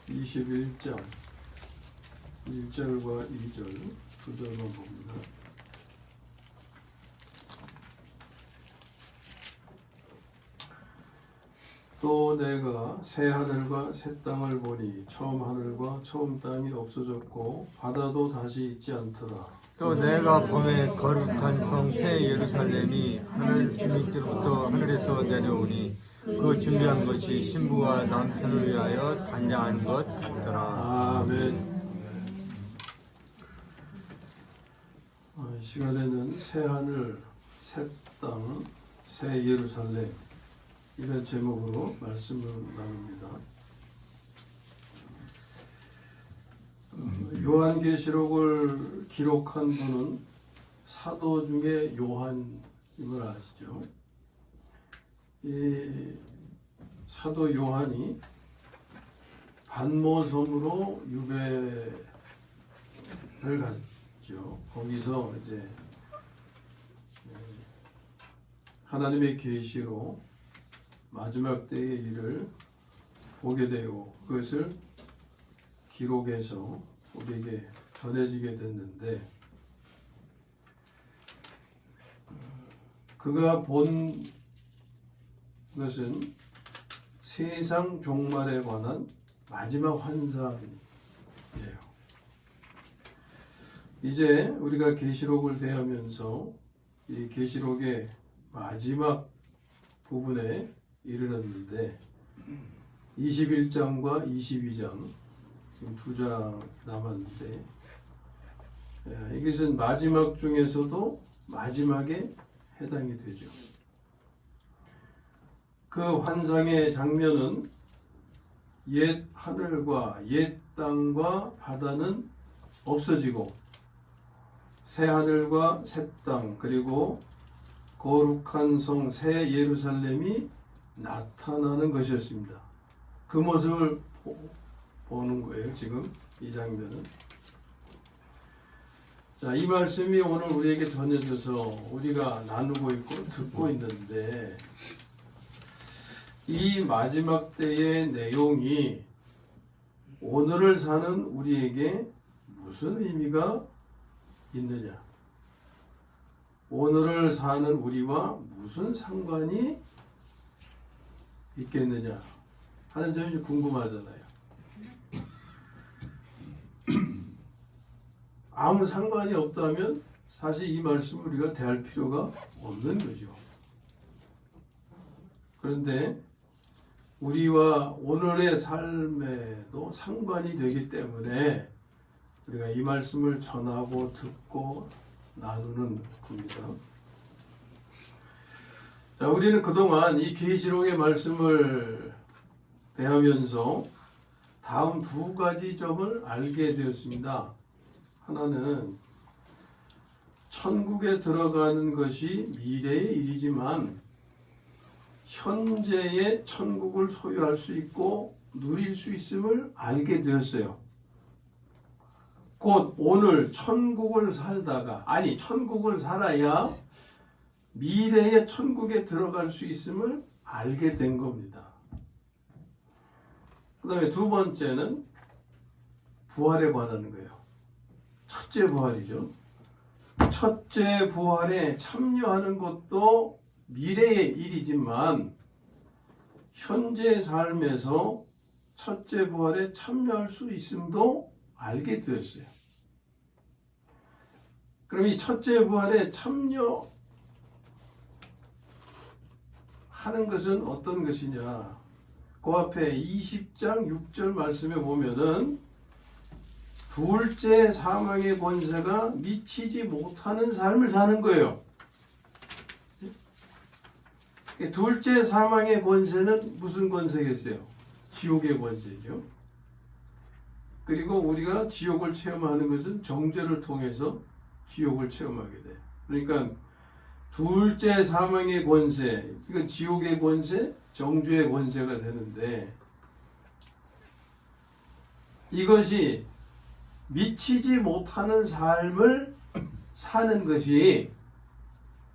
21장 1절과 2절 두 절만 봅니다. 또 내가 새 하늘과 새 땅을 보니 처음 하늘과 처음 땅이 없어졌고 바다도 다시 있지 않더라. 또 내가 봄에 거룩한 성 새 예루살렘이 하늘 밑으로부터 하늘에서 내려오니 그 준비한 것이 신부와 남편을 위하여 단장한 것 같더라. 아멘. 이 시간에는 새 하늘, 새 땅, 새 예루살렘 이런 제목으로 말씀을 나눕니다. 요한계시록을 기록한 분은 사도 중에 요한임을 아시죠? 이 사도 요한이 반모섬으로 유배를 갔죠. 거기서 이제 하나님의 계시로 마지막 때의 일을 보게 되고 그것을 기록해서 우리에게 전해지게 됐는데 그가 본 것은 세상 종말에 관한 마지막 환상이에요. 이제 우리가 계시록을 대하면서 이 계시록의 마지막 부분에 이르렀는데 21장과 22장 지금 두 장 남았는데 이것은 마지막 중에서도 마지막에 해당이 되죠. 그 환상의 장면은 옛 하늘과 옛 땅과 바다는 없어지고 새 하늘과 새 땅 그리고 거룩한 성 새 예루살렘이 나타나는 것이었습니다. 그 모습을 보는 거예요. 지금 이 장면은. 자, 이 말씀이 오늘 우리에게 전해져서 우리가 나누고 있고 듣고 있는데 이 마지막 때의 내용이 오늘을 사는 우리에게 무슨 의미가 있느냐? 오늘을 사는 우리와 무슨 상관이 있겠느냐 하는 점이 좀 궁금하잖아요. 아무 상관이 없다면 사실 이 말씀을 우리가 대할 필요가 없는 거죠. 그런데 우리와 오늘의 삶에도 상관이 되기 때문에 우리가 이 말씀을 전하고 듣고 나누는 겁니다. 자, 우리는 그동안 이 계시록의 말씀을 대하면서 다음 두 가지 점을 알게 되었습니다. 하나는 천국에 들어가는 것이 미래의 일이지만 현재의 천국을 소유할 수 있고 누릴 수 있음을 알게 되었어요. 곧 오늘 천국을 살다가 천국을 살아야 미래의 천국에 들어갈 수 있음을 알게 된 겁니다. 그 다음에 두 번째는 부활에 관한 거예요. 첫째 부활이죠. 첫째 부활에 참여하는 것도 미래의 일이지만 현재 삶에서 첫째 부활에 참여할 수 있음도 알게 되었어요. 그럼 이 첫째 부활에 참여하는 것은 어떤 것이냐? 그 앞에 20장 6절 말씀에 보면은 둘째 사망의 권세가 미치지 못하는 삶을 사는 거예요. 둘째 사망의 권세는 무슨 권세겠어요? 지옥의 권세죠. 그리고 우리가 지옥을 체험하는 것은 정죄를 통해서 지옥을 체험하게 돼요. 그러니까 둘째 사망의 권세, 이건 지옥의 권세, 정죄의 권세가 되는데 이것이 미치지 못하는 삶을 사는 것이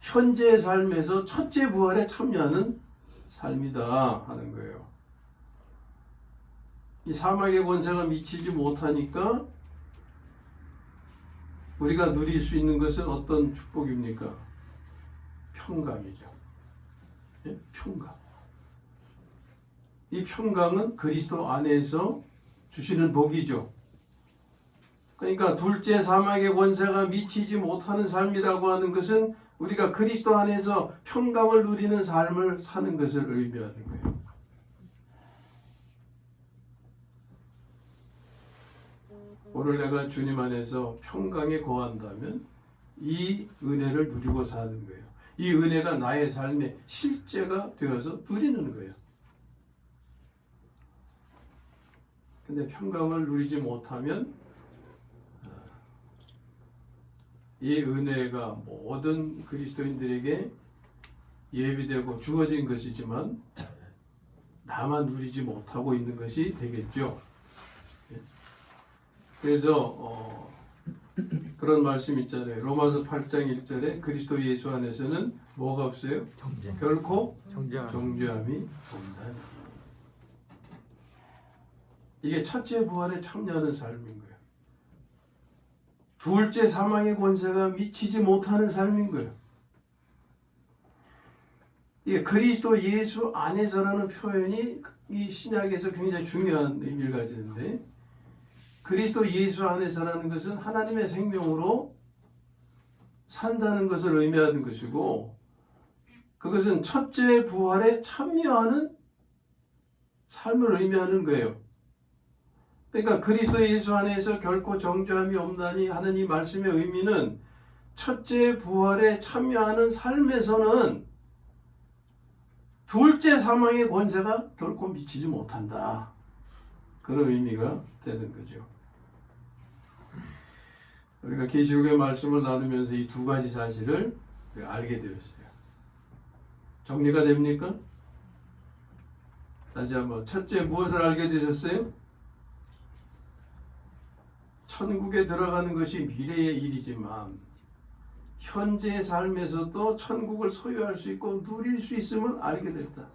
현재 삶에서 첫째 부활에 참여하는 삶이다 하는 거예요. 이 사막의 권세가 미치지 못하니까 우리가 누릴 수 있는 것은 어떤 축복입니까? 평강이죠. 예? 평강. 이 평강은 그리스도 안에서 주시는 복이죠. 그러니까 둘째 사막의 권세가 미치지 못하는 삶이라고 하는 것은 우리가 그리스도 안에서 평강을 누리는 삶을 사는 것을 의미하는 거예요. 오늘 내가 주님 안에서 평강에 거한다면 이 은혜를 누리고 사는 거예요. 이 은혜가 나의 삶의 실제가 되어서 누리는 거예요. 근데 평강을 누리지 못하면 이 은혜가 모든 그리스도인들에게 예비되고 주어진 것이지만 나만 누리지 못하고 있는 것이 되겠죠. 그래서 그런 말씀 있잖아요. 로마서 8장 1절에 그리스도 예수 안에서는 뭐가 없어요? 정죄. 결코 정죄함. 정죄함이 없나니. 이게 첫째 부활에 참여하는 삶인 거예요. 둘째 사망의 권세가 미치지 못하는 삶인 거예요. 이게 그리스도 예수 안에서라는 표현이 이 신약에서 굉장히 중요한 의미를 가지는데, 그리스도 예수 안에서라는 것은 하나님의 생명으로 산다는 것을 의미하는 것이고, 그것은 첫째 부활에 참여하는 삶을 의미하는 거예요. 그러니까 그리스도 예수 안에서 결코 정죄함이 없나니 하는 이 말씀의 의미는 첫째 부활에 참여하는 삶에서는 둘째 사망의 권세가 결코 미치지 못한다. 그런 의미가 되는 거죠. 우리가 계시록의 말씀을 나누면서 이 두 가지 사실을 알게 되었어요. 정리가 됩니까? 다시 한번. 첫째, 무엇을 알게 되셨어요? 천국에 들어가는 것이 미래의 일이지만 현재의 삶에서도 천국을 소유할 수 있고 누릴 수 있음을 알게 됐다.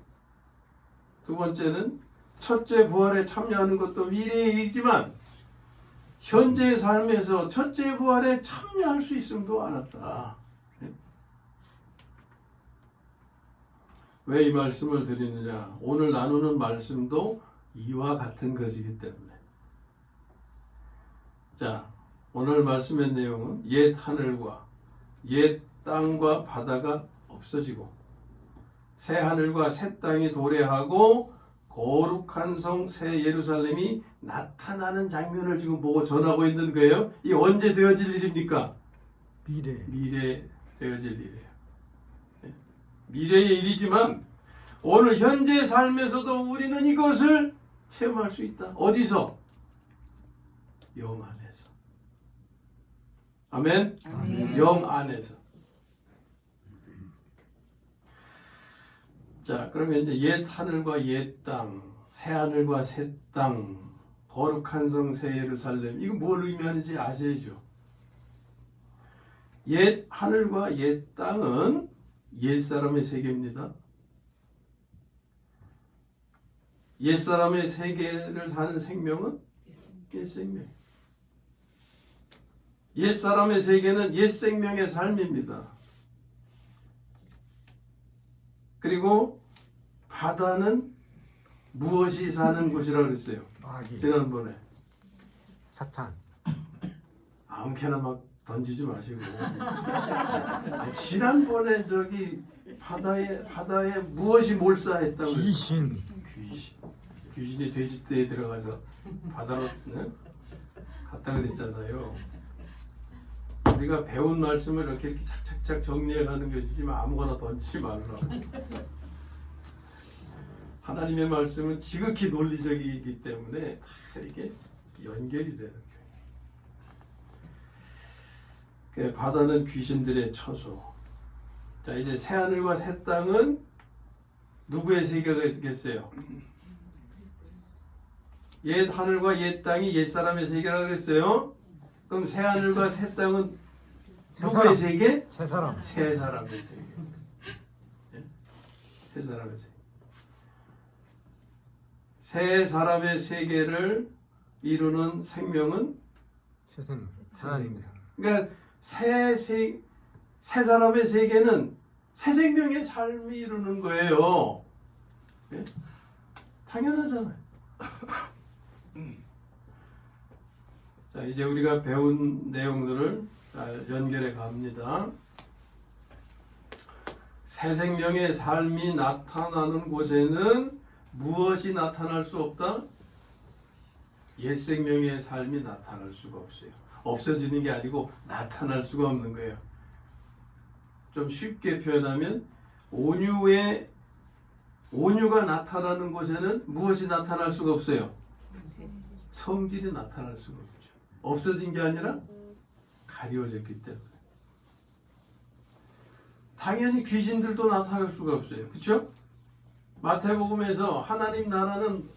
두 번째는 첫째 부활에 참여하는 것도 미래의 일이지만 현재의 삶에서 첫째 부활에 참여할 수 있음도 알았다. 왜 이 말씀을 드리느냐? 오늘 나누는 말씀도 이와 같은 것이기 때문에. 자, 오늘 말씀의 내용은 옛 하늘과 옛 땅과 바다가 없어지고 새 하늘과 새 땅이 도래하고 거룩한 성 새 예루살렘이 나타나는 장면을 지금 보고 전하고 있는 거예요. 이 언제 되어질 일입니까? 미래 되어질 일이에요. 미래의 일이지만 오늘 현재 삶에서도 우리는 이것을 체험할 수 있다. 어디서? 영 안에서. 아멘? 아멘. 영 안에서. 자, 그러면 이제 옛 하늘과 옛 땅, 새 하늘과 새 땅, 거룩한 성 새 예루살렘, 이거 뭘 의미하는지 아셔야죠. 옛 하늘과 옛 땅은 옛 사람의 세계입니다. 옛 사람의 세계를 사는 생명은 옛 생명. 옛 사람의 세계는 옛 생명의 삶입니다. 그리고 바다는 무엇이 사는 곳이라고 그랬어요? 마귀. 지난번에. 사탄. 아무렇게나 막 던지지 마시고. 지난번에 저기 바다에 무엇이 몰사했다고 그랬어요? 귀신. 귀신이 돼지떼에 들어가서 바다로 갔다 그랬잖아요. 우리가 배운 말씀을 이렇게 착착착 정리해가는 것이지만 아무거나 던지지 말라고. 하나님의 말씀은 지극히 논리적이기 때문에 다 이렇게 연결이 되는 거예요. 바다는 귀신들의 처소. 자, 이제 새 하늘과 새 땅은 누구의 세계가 있겠어요? 옛 하늘과 옛 땅이 옛 사람의 세계라고 그랬어요. 그럼 새 하늘과 새 땅은 누구의 세계? 새 사람. 새 사람의 세계. 새 사람의 세계. 세 사람의 세계를 이루는 생명은 세상 하나님입니다. 그러니까 세 사람의 세계는 새 생명의 삶이 이루는 거예요. 예? 당연하잖아요. 자, 이제 우리가 배운 내용들을 잘 연결해 갑니다. 새 생명의 삶이 나타나는 곳에는 무엇이 나타날 수 없다? 옛 생명의 삶이 나타날 수가 없어요. 없어지는 게 아니고 나타날 수가 없는 거예요. 좀 쉽게 표현하면 온유가 나타나는 곳에는 무엇이 나타날 수가 없어요? 성질이 나타날 수가 없죠. 없어진 게 아니라 가리워졌기 때문에. 당연히 귀신들도 나타날 수가 없어요. 그렇죠? 마태복음에서 하나님 나라는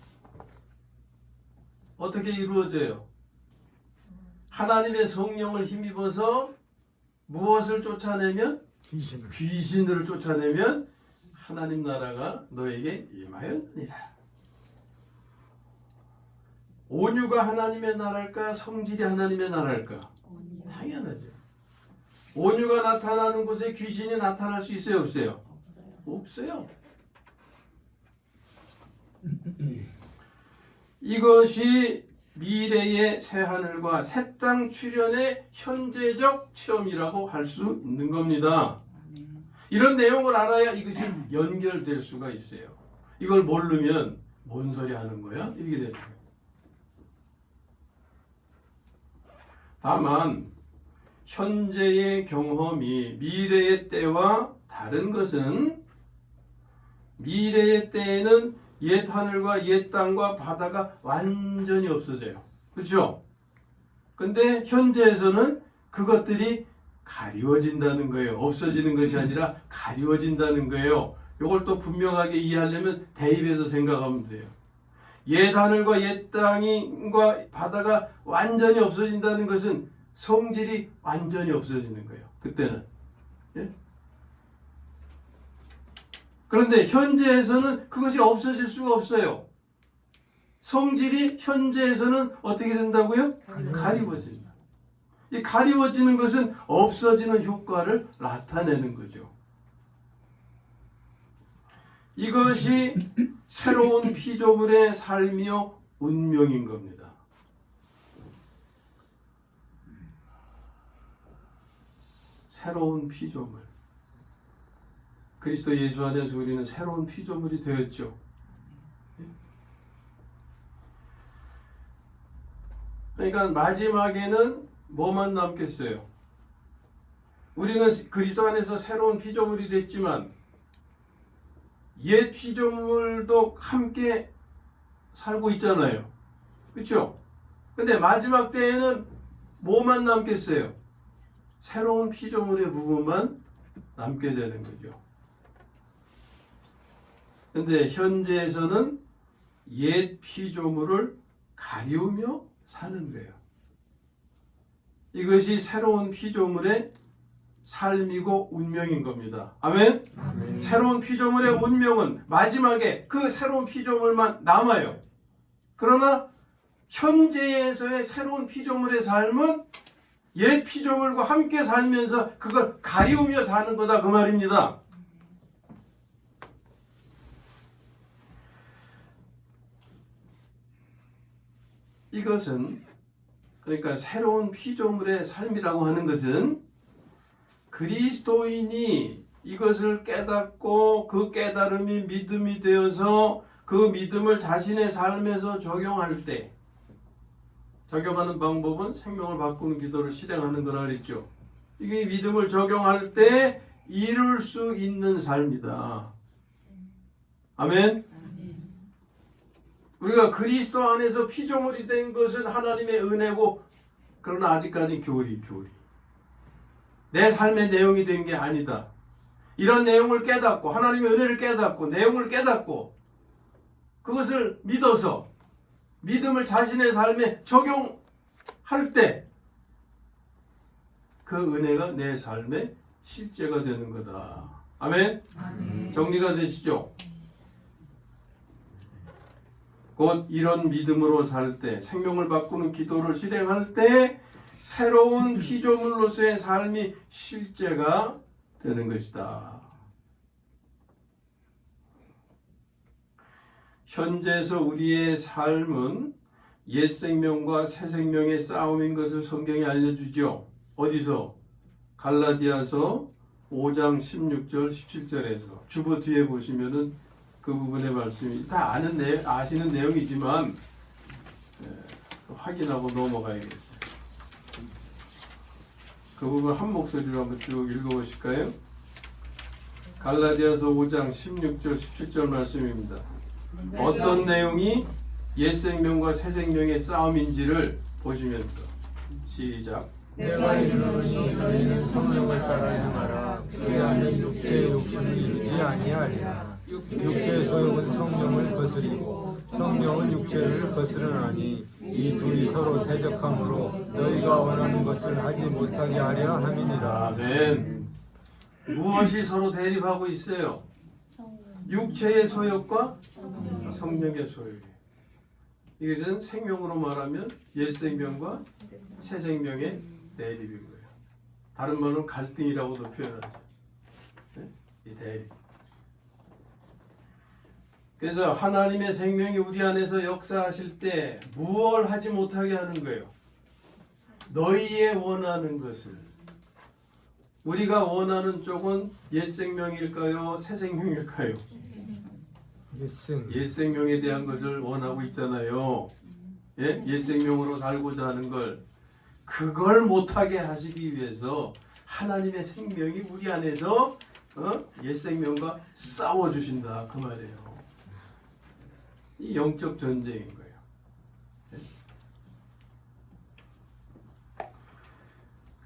어떻게 이루어져요? 하나님의 성령을 힘입어서 무엇을 쫓아내면? 귀신을 쫓아내면 하나님 나라가 너에게 임하였느니라. 온유가 하나님의 나라일까? 성질이 하나님의 나라일까? 당연하죠. 온유가 나타나는 곳에 귀신이 나타날 수 있어요? 없어요? 없어요. 이것이 미래의 새하늘과 새 땅 출현의 현재적 체험이라고 할 수 있는 겁니다. 이런 내용을 알아야 이것이 연결될 수가 있어요. 이걸 모르면 뭔 소리 하는 거야? 이렇게 되는 거예요. 다만 현재의 경험이 미래의 때와 다른 것은 미래의 때에는 옛 하늘과 옛 땅과 바다가 완전히 없어져요. 그렇죠? 근데 현재에서는 그것들이 가리워진다는 거예요. 없어지는 것이 아니라 가리워진다는 거예요. 이걸 또 분명하게 이해하려면 대입해서 생각하면 돼요. 옛 하늘과 옛 땅과 바다가 완전히 없어진다는 것은 성질이 완전히 없어지는 거예요. 그때는. 예? 그런데 현재에서는 그것이 없어질 수가 없어요. 성질이 현재에서는 어떻게 된다고요? 가리워진다. 이 가리워지는 것은 없어지는 효과를 나타내는 거죠. 이것이 새로운 피조물의 삶이요 운명인 겁니다. 새로운 피조물. 그리스도 예수 안에서 우리는 새로운 피조물이 되었죠. 그러니까 마지막에는 뭐만 남겠어요? 우리는 그리스도 안에서 새로운 피조물이 됐지만 옛 피조물도 함께 살고 있잖아요. 그렇죠? 근데 마지막 때에는 뭐만 남겠어요? 새로운 피조물의 부분만 남게 되는 거죠. 근데 현재에서는 옛 피조물을 가리우며 사는 거예요. 이것이 새로운 피조물의 삶이고 운명인 겁니다. 아멘? 아멘. 새로운 피조물의 운명은 마지막에 그 새로운 피조물만 남아요. 그러나 현재에서의 새로운 피조물의 삶은 옛 피조물과 함께 살면서 그걸 가리우며 사는 거다 그 말입니다. 이것은 그러니까 새로운 피조물의 삶이라고 하는 것은 그리스도인이 이것을 깨닫고 그 깨달음이 믿음이 되어서 그 믿음을 자신의 삶에서 적용할 때, 적용하는 방법은 생명을 바꾸는 기도를 실행하는 거라 그랬죠. 이게 믿음을 적용할 때 이룰 수 있는 삶이다. 아멘? 우리가 그리스도 안에서 피조물이 된 것은 하나님의 은혜고, 그러나 아직까지 교리. 내 삶의 내용이 된 게 아니다. 이런 내용을 깨닫고 하나님의 은혜를 깨닫고 내용을 깨닫고 그것을 믿어서 믿음을 자신의 삶에 적용할 때 그 은혜가 내 삶의 실제가 되는 거다. 아멘? 아멘. 정리가 되시죠? 곧 이런 믿음으로 살 때, 생명을 바꾸는 기도를 실행할 때 새로운 피조물로서의 삶이 실제가 되는 것이다. 현재에서 우리의 삶은 옛 생명과 새 생명의 싸움인 것을 성경이 알려주죠. 어디서? 갈라디아서 5장 16절 17절에서 주보 뒤에 보시면은 그 부분의 말씀이 다 아시는 내용이지만 확인하고 넘어가야겠어요. 그 부분 한 목소리로 한번 쭉 읽어보실까요? 갈라디아서 5장 16절 17절 말씀입니다. 어떤 내용이 옛 생명과 새 생명의 싸움인지를 보시면서 시작. 내가 이르노니 너희는 성령을 따라 행하라. 그리하면 육체의 욕심을 이루지 아니하리라. 육체의 소욕은 성령을 거스리고 성령은 육체를 거스르나니 이 둘이 서로 대적함으로 너희가 원하는 것을 하지 못하게 하려 함이니라. 아멘. 무엇이 서로 대립하고 있어요? 육체의 소욕과 성령의 소욕이에요. 이것은 생명으로 말하면 옛 생명과 새 생명의 대립이고요. 다른 말은 갈등이라고도 표현하죠. 네? 이 대립. 그래서 하나님의 생명이 우리 안에서 역사하실 때 무엇을 하지 못하게 하는 거예요? 너희의 원하는 것을. 우리가 원하는 쪽은 옛 생명일까요? 새 생명일까요? 옛 생명에 대한 것을 원하고 있잖아요. 예? 옛 생명으로 살고자 하는 걸. 그걸 못하게 하시기 위해서 하나님의 생명이 우리 안에서 옛 생명과 싸워주신다. 그 말이에요. 이 영적 전쟁인 거예요. 예?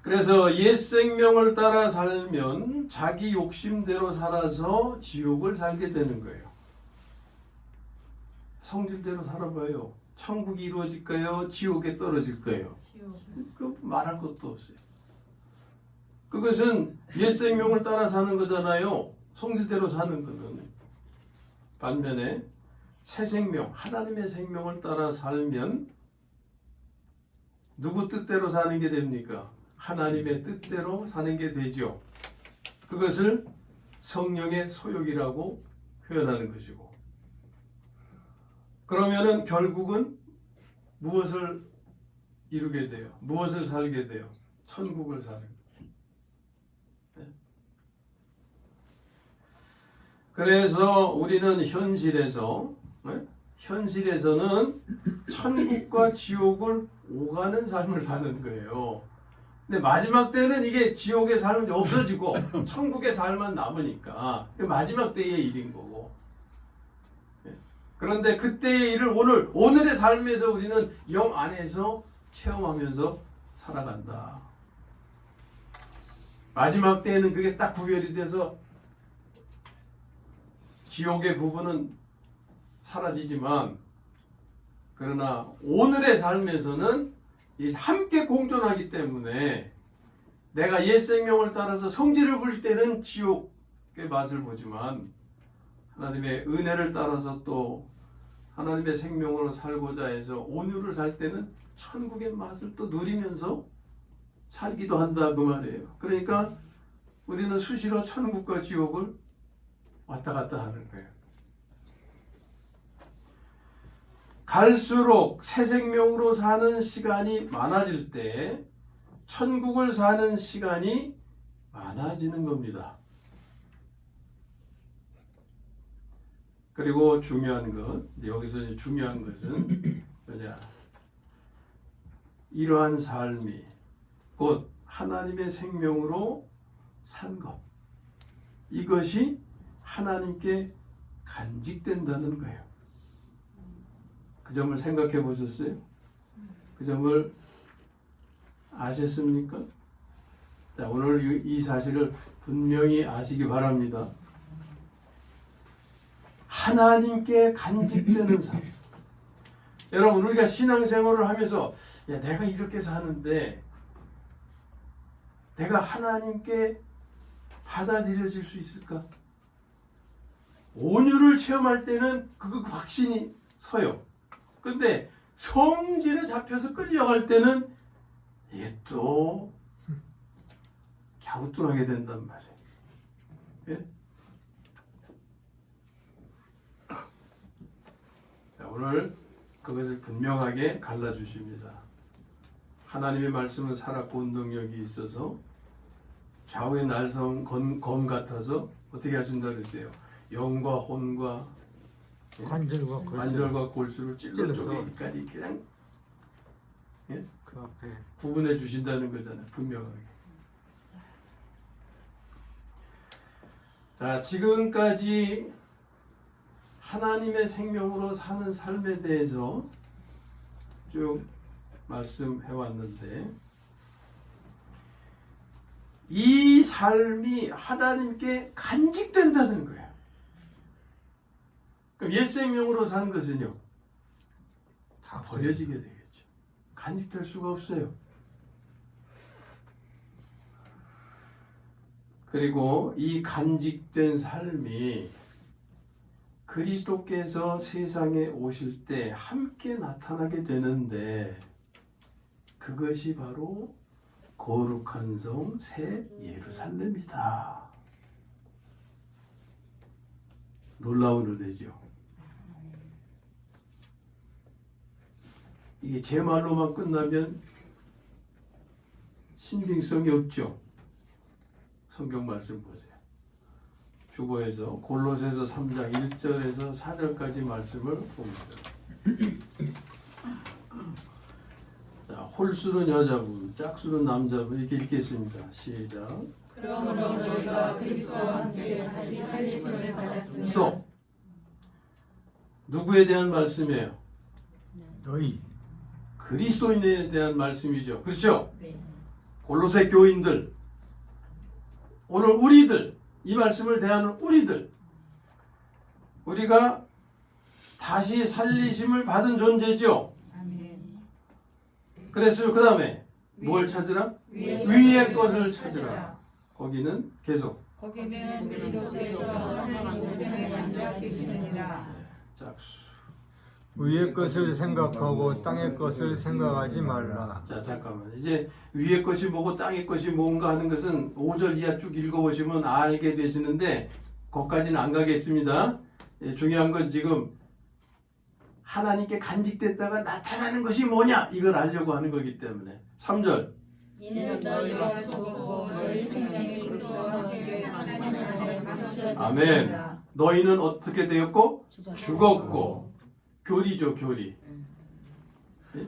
그래서 옛 생명을 따라 살면 자기 욕심대로 살아서 지옥을 살게 되는 거예요. 성질대로 살아봐요. 천국이 이루어질까요? 지옥에 떨어질까요? 그 말할 것도 없어요. 그것은 옛 생명을 따라 사는 거잖아요. 성질대로 사는 거는. 반면에 새 생명, 하나님의 생명을 따라 살면 누구 뜻대로 사는 게 됩니까? 하나님의 뜻대로 사는 게 되죠. 그것을 성령의 소욕이라고 표현하는 것이고. 그러면은 결국은 무엇을 이루게 돼요? 무엇을 살게 돼요? 천국을 사는 거예요. 네? 그래서 우리는 현실에서는 천국과 지옥을 오가는 삶을 사는 거예요. 근데 마지막 때는 이게 지옥의 삶은 없어지고 천국의 삶만 남으니까 마지막 때의 일인 거고. 그런데 그때의 일을 오늘의 삶에서 우리는 영 안에서 체험하면서 살아간다. 마지막 때에는 그게 딱 구별이 돼서 지옥의 부분은 사라지지만, 그러나 오늘의 삶에서는 함께 공존하기 때문에 내가 옛 생명을 따라서 성질을 부릴 때는 지옥의 맛을 보지만 하나님의 은혜를 따라서 또 하나님의 생명으로 살고자 해서 온유를 살 때는 천국의 맛을 또 누리면서 살기도 한다 그 말이에요. 그러니까 우리는 수시로 천국과 지옥을 왔다 갔다 하는 거예요. 갈수록 새 생명으로 사는 시간이 많아질 때 천국을 사는 시간이 많아지는 겁니다. 그리고 중요한 것, 여기서 중요한 것은 뭐냐? 이러한 삶이 곧 하나님의 생명으로 산 것, 이것이 하나님께 간직된다는 거예요. 그 점을 생각해 보셨어요? 그 점을 아셨습니까? 자, 오늘 이 사실을 분명히 아시기 바랍니다. 하나님께 간직되는 삶. 여러분, 우리가 신앙생활을 하면서 야, 내가 이렇게 사는데 내가 하나님께 받아들여질 수 있을까? 온유를 체험할 때는 그 확신이 서요. 근데 성질에 잡혀서 끌려갈 때는 이게 또 갸우뚱하게 된단 말이에요. 예? 자, 오늘 그것을 분명하게 갈라주십니다. 하나님의 말씀은 살았고 운동력이 있어서 좌우의 날성 검 같아서 어떻게 하신다 그랬어요? 영과 혼과 관절과 골수를 찔러 쪼개기까지 그냥 그 앞에 구분해 주신다는 거잖아요. 분명하게. 자, 지금까지 하나님의 생명으로 사는 삶에 대해서 쭉 말씀해 왔는데 이 삶이 하나님께 간직된다는 거예요. 그럼 옛 생명으로 사는 것은요, 다 버려지게 되겠죠. 간직될 수가 없어요. 그리고 이 간직된 삶이 그리스도께서 세상에 오실 때 함께 나타나게 되는데 그것이 바로 거룩한 성 새 예루살렘이다. 놀라운 은혜죠. 이게 제 말로만 끝나면 신빙성이 없죠. 성경 말씀 보세요. 주보에서 골로새서 3장 1절에서 4절까지 말씀을 봅니다. 자, 홀수는 여자분, 짝수는 남자분 이렇게 읽겠습니다. 시작. 그러므로 너희가 그리스도와 함께 다시 살리심을 받았으니 스톱. 누구에 대한 말씀이에요? 너희 그리스도인에 대한 말씀이죠. 그렇죠? 네. 골로새 교인들, 오늘 우리들, 이 말씀을 대하는 우리들, 우리가 다시 살리심을 받은 존재죠. 아멘. 그래서 그 다음에 뭘 찾으라? 위의 것을 찾으라. 거기는 계속 거기는 그리스도께서 하나님 우편에 앉아 계시느니라. 짝수. 위의 것을 생각하고 땅의 것을 생각하지 말라. 자, 잠깐만. 이제 위의 것이 뭐고 땅의 것이 뭔가 하는 것은 5절 이하 쭉 읽어보시면 알게 되시는데 거기까지는 안 가겠습니다. 예, 중요한 건 지금 하나님께 간직됐다가 나타나는 것이 뭐냐 이걸 알려고 하는 거기 때문에 3절. 이는 너희가 죽었고 너희 생명이 그리스도와 함께 하나님 안에 감추어졌습니다. 아멘. 너희는 어떻게 되었고? 죽었고. 교리죠, 교리. 예?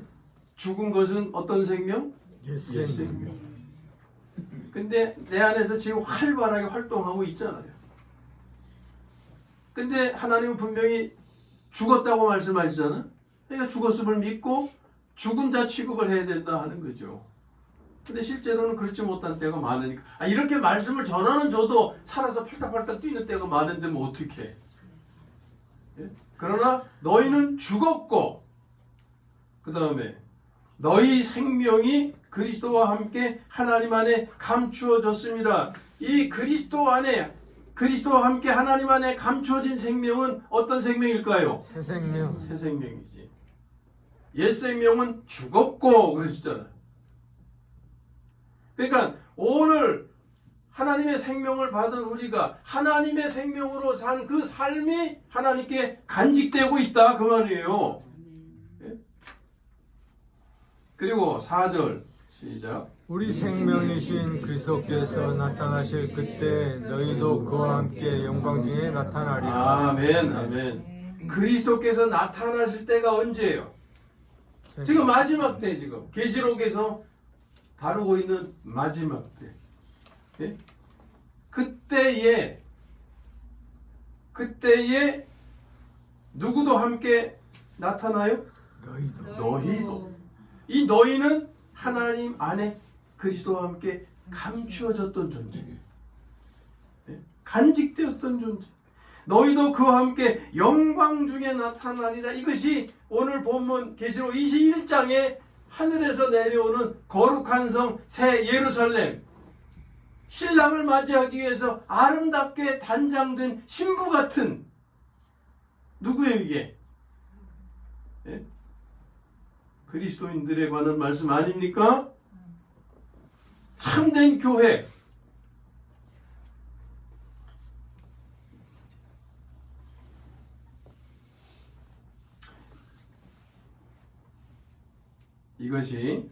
죽은 것은 어떤 생명? 옛 생명. 근데 내 안에서 지금 활발하게 활동하고 있잖아요. 근데 하나님은 분명히 죽었다고 말씀하시잖아. 그러니까 죽었음을 믿고 죽은 자 취급을 해야 된다 하는 거죠. 근데 실제로는 그렇지 못한 때가 많으니까. 이렇게 말씀을 전하는 저도 살아서 팔딱팔딱 뛰는 때가 많은데 뭐 어떻게? 예? 그러나 너희는 죽었고 그 다음에 너희 생명이 그리스도와 함께 하나님 안에 감추어졌습니다. 이 그리스도 안에 그리스도와 함께 하나님 안에 감추어진 생명은 어떤 생명일까요? 새 생명. 새 생명이지. 옛 생명은 죽었고 그러시잖아요. 그러니까 오늘 하나님의 생명을 받은 우리가 하나님의 생명으로 산 그 삶이 하나님께 간직되고 있다 그 말이에요. 예? 그리고 4절 시작. 우리 생명이신 그리스도께서 나타나실 그때 너희도 그와 함께 영광 중에 나타나리라. 아멘, 아멘. 그리스도께서 나타나실 때가 언제예요? 지금 마지막 때, 지금 계시록에서 다루고 있는 마지막 때. 예? 그때에 누구도 함께 나타나요? 너희도. 이 너희는 하나님 안에 그리스도와 함께 감추어졌던 존재. 예? 간직되었던 존재. 너희도 그와 함께 영광 중에 나타나리라. 이것이 오늘 본문 계시록 21장에 하늘에서 내려오는 거룩한 성 새 예루살렘, 신랑을 맞이하기 위해서 아름답게 단장된 신부 같은 누구예요 이게? 예? 그리스도인들에 관한 말씀 아닙니까? 참된 교회. 이것이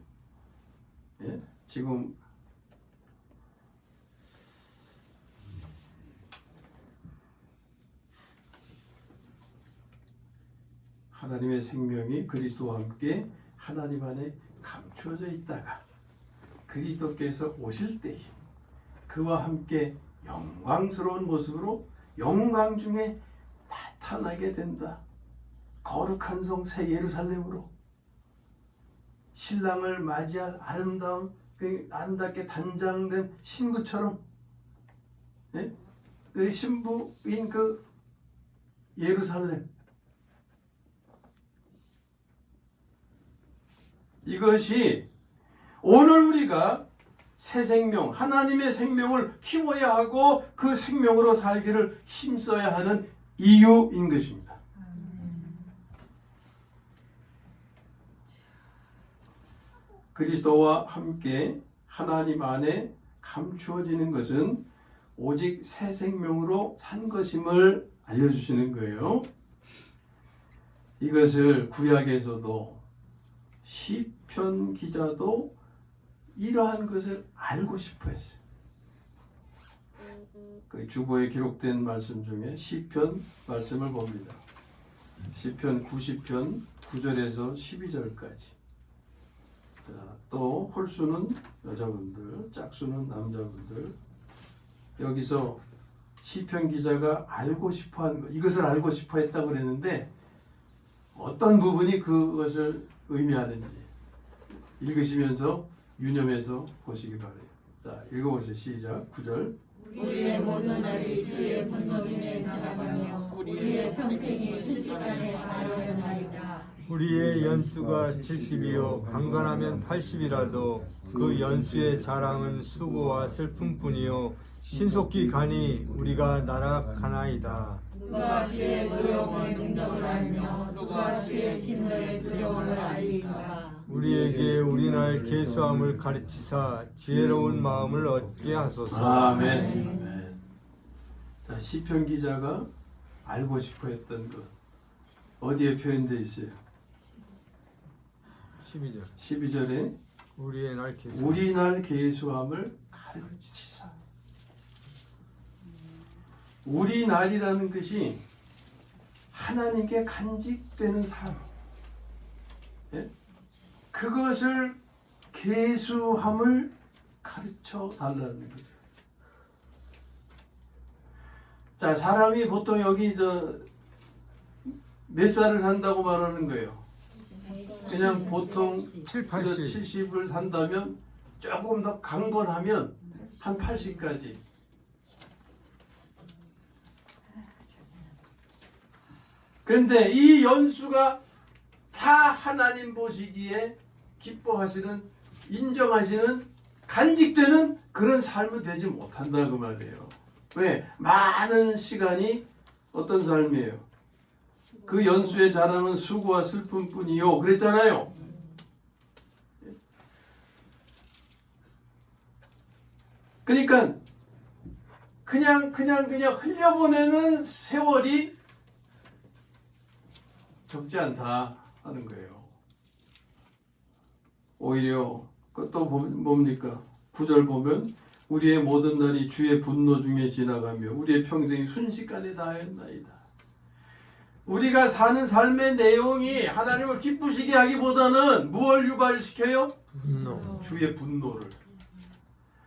지금 하나님의 생명이 그리스도와 함께 하나님 안에 감추어져 있다가 그리스도께서 오실 때에 그와 함께 영광스러운 모습으로 영광 중에 나타나게 된다. 거룩한 성 새 예루살렘으로 신랑을 맞이할 아름답게 단장된 신부처럼 그 신부인 그 예루살렘, 이것이 오늘 우리가 새 생명, 하나님의 생명을 키워야 하고 그 생명으로 살기를 힘써야 하는 이유인 것입니다. 그리스도와 함께 하나님 안에 감추어지는 것은 오직 새 생명으로 산 것임을 알려주시는 거예요. 이것을 구약에서도 시편 기자도 이러한 것을 알고 싶어 했어요. 그 주보에 기록된 말씀 중에 시편 말씀을 봅니다. 시편 90편 9절에서 12절까지. 자, 또 홀수는 여자분들, 짝수는 남자분들. 여기서 시편 기자가 알고 싶어한 것, 이것을 알고 싶어 했다고 그랬는데 어떤 부분이 그것을 의미하는지 읽으시면서 유념해서 보시기 바래요. 자, 읽어보세요. 시작. 9절. 우리의 모든 날이 주의 분노 중에 지나가며 우리의 평생이 순식간에 가려나이다. 우리의 연수가 70이요 강건하면 80이라도 그 연수의 자랑은 수고와 슬픔뿐이요 신속히 가니 우리가 날아가나이다. 누가 주의 노여움의 능력을 알며 누가 주의 진노의 두려움을 알리까. 우리에게 우리날 계수함을 가르치사 지혜로운 마음을 얻게 하소서. 아멘. 네. 자, 시편 기자가 알고 싶어 했던 것 어디에 표현되어 있어요? 12절. 12절에 우리의 날 계수. 우리 날 계수함을 가르치사. 우리 날이라는 것이 하나님께 간직되는 삶. 예? 그것을 계수함을 가르쳐 달라는 거죠. 자, 사람이 보통 여기 몇 살을 산다고 말하는 거예요. 그냥 보통 7, 80. 70을 산다면 조금 더 강건하면 한 80까지. 그런데 이 연수가 다 하나님 보시기에 기뻐하시는, 인정하시는, 간직되는 그런 삶은 되지 못한다 그 말이에요. 왜? 많은 시간이 어떤 삶이에요? 그 연수의 자랑은 수고와 슬픔뿐이요. 그랬잖아요. 그러니까 그냥 흘려보내는 세월이 적지 않다 하는 거예요. 오히려 또 뭡니까? 9절 보면 우리의 모든 날이 주의 분노 중에 지나가며 우리의 평생이 순식간에 다하였나이다. 우리가 사는 삶의 내용이 하나님을 기쁘시게 하기보다는 무엇을 유발시켜요? 분노. 주의 분노를.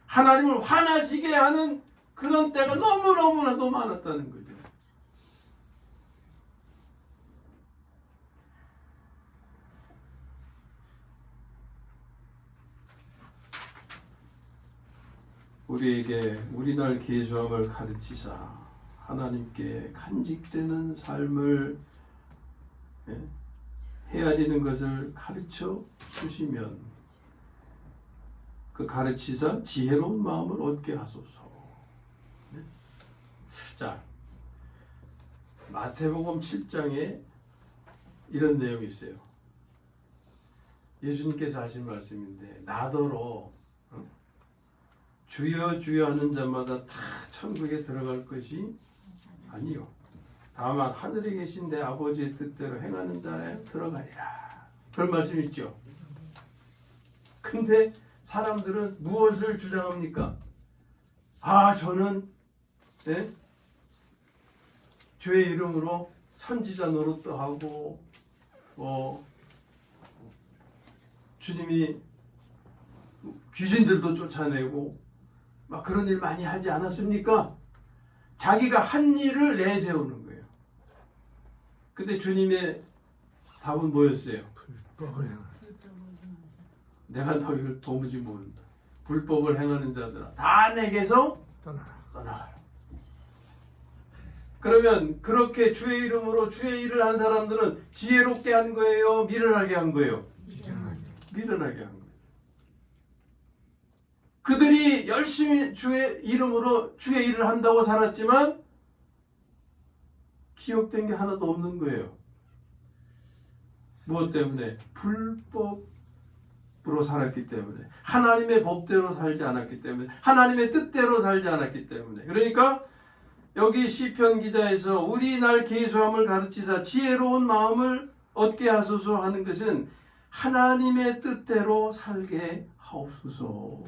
하나님을 화나시게 하는 그런 때가 너무너무나도 많았다는 거죠. 우리에게 우리날 계수함을 가르치사 하나님께 간직되는 삶을 헤아리는 것을 가르쳐 주시면 그 가르치사 지혜로운 마음을 얻게 하소서. 자, 마태복음 7장에 이런 내용이 있어요. 예수님께서 하신 말씀인데 나더러 주여 주여 하는 자마다 다 천국에 들어갈 것이 아니요 다만 하늘에 계신 내 아버지의 뜻대로 행하는 자에 들어가리라. 그런 말씀 있죠. 근데 사람들은 무엇을 주장합니까? 저는 주의 이름으로 선지자 노릇도 하고 주님이 귀신들도 쫓아내고 막 그런 일 많이 하지 않았습니까? 자기가 한 일을 내세우는 거예요. 근데 주님의 답은 뭐였어요? 불법을 행하는 내가 너희를 도무지 모른다. 불법을 행하는 자들아 다 내게서 떠나라. 그러면 그렇게 주의 이름으로 주의 일을 한 사람들은 지혜롭게 한 거예요? 미련하게 한 거예요? 미련하게 한 거예요. 그들이 열심히 주의 이름으로 주의 일을 한다고 살았지만 기억된 게 하나도 없는 거예요. 무엇 때문에? 불법으로 살았기 때문에, 하나님의 법대로 살지 않았기 때문에, 하나님의 뜻대로 살지 않았기 때문에. 그러니까 여기 시편 기자에서 우리 날 계수함을 가르치사 지혜로운 마음을 얻게 하소서 하는 것은 하나님의 뜻대로 살게 하옵소서.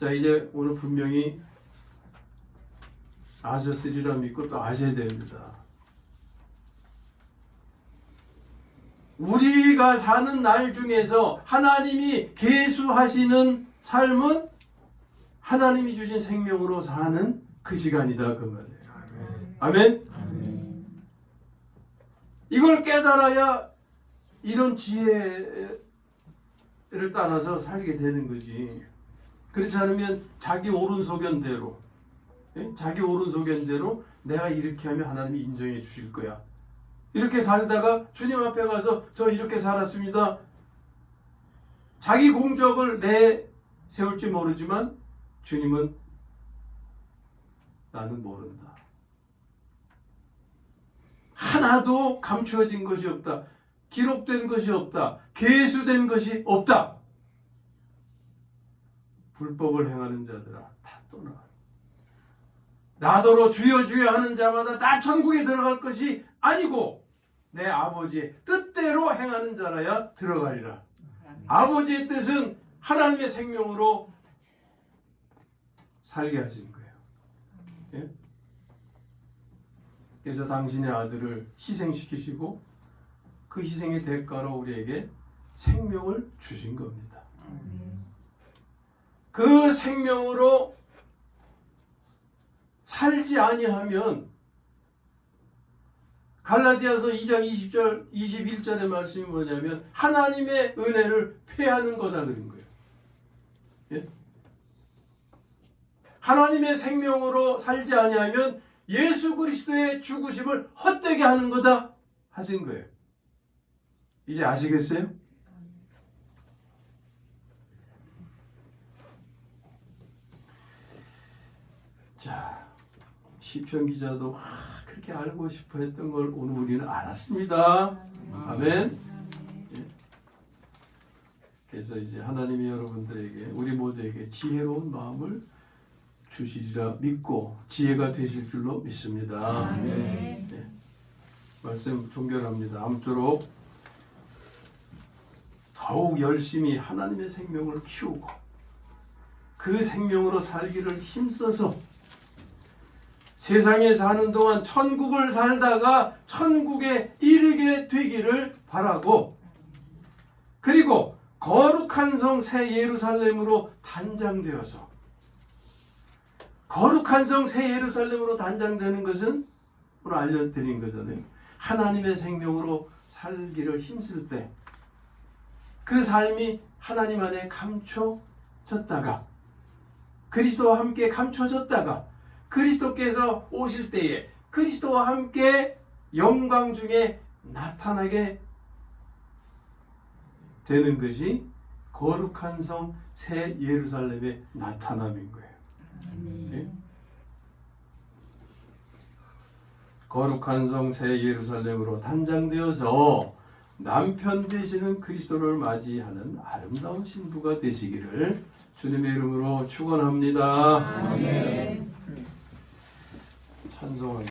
자, 이제 오늘 분명히 아셨으리라 믿고 또 아셔야 됩니다. 우리가 사는 날 중에서 하나님이 계수하시는 삶은 하나님이 주신 생명으로 사는 그 시간이다 그 말이에요. 아멘. 이걸 깨달아야 이런 지혜를 따라서 살게 되는 거지. 그렇지 않으면 자기 오른소견대로 내가 이렇게 하면 하나님이 인정해 주실 거야. 이렇게 살다가 주님 앞에 가서 저 이렇게 살았습니다. 자기 공적을 내세울지 모르지만 주님은 나는 모른다. 하나도 감추어진 것이 없다. 기록된 것이 없다. 계수된 것이 없다. 불법을 행하는 자들아 다 떠나. 나더러 주여 주여 하는 자마다 다 천국에 들어갈 것이 아니고 내 아버지의 뜻대로 행하는 자라야 들어가리라. 아버지의 뜻은 하나님의 생명으로 살게 하신 거예요. 예? 그래서 당신의 아들을 희생시키시고 그 희생의 대가로 우리에게 생명을 주신 겁니다. 그 생명으로 살지 아니하면 갈라디아서 2장 20절 21절의 말씀이 뭐냐면 하나님의 은혜를 폐하는 거다 그런 거예요. 예? 하나님의 생명으로 살지 아니하면 예수 그리스도의 죽으심을 헛되게 하는 거다 하신 거예요. 이제 아시겠어요? 자, 시편 기자도 그렇게 알고 싶어 했던 걸 오늘 우리는 알았습니다. 아멘. 예. 그래서 이제 하나님이 여러분들에게 우리 모두에게 지혜로운 마음을 주시리라 믿고 지혜가 되실 줄로 믿습니다. 아멘. 예. 말씀 종결합니다. 아무쪼록 더욱 열심히 하나님의 생명을 키우고 그 생명으로 살기를 힘써서 세상에 사는 동안 천국을 살다가 천국에 이르게 되기를 바라고 그리고 거룩한 성 새 예루살렘으로 단장되어서 거룩한 성 새 예루살렘으로 단장되는 것은 오늘 알려드린 거잖아요. 하나님의 생명으로 살기를 힘쓸 때 그 삶이 하나님 안에 감춰졌다가 그리스도와 함께 감춰졌다가 그리스도께서 오실 때에 그리스도와 함께 영광 중에 나타나게 되는 것이 거룩한 성 새 예루살렘의 나타남인 거예요. 네? 거룩한 성 새 예루살렘으로 단장되어서 남편 되시는 그리스도를 맞이하는 아름다운 신부가 되시기를 주님의 이름으로 축원합니다. 아멘.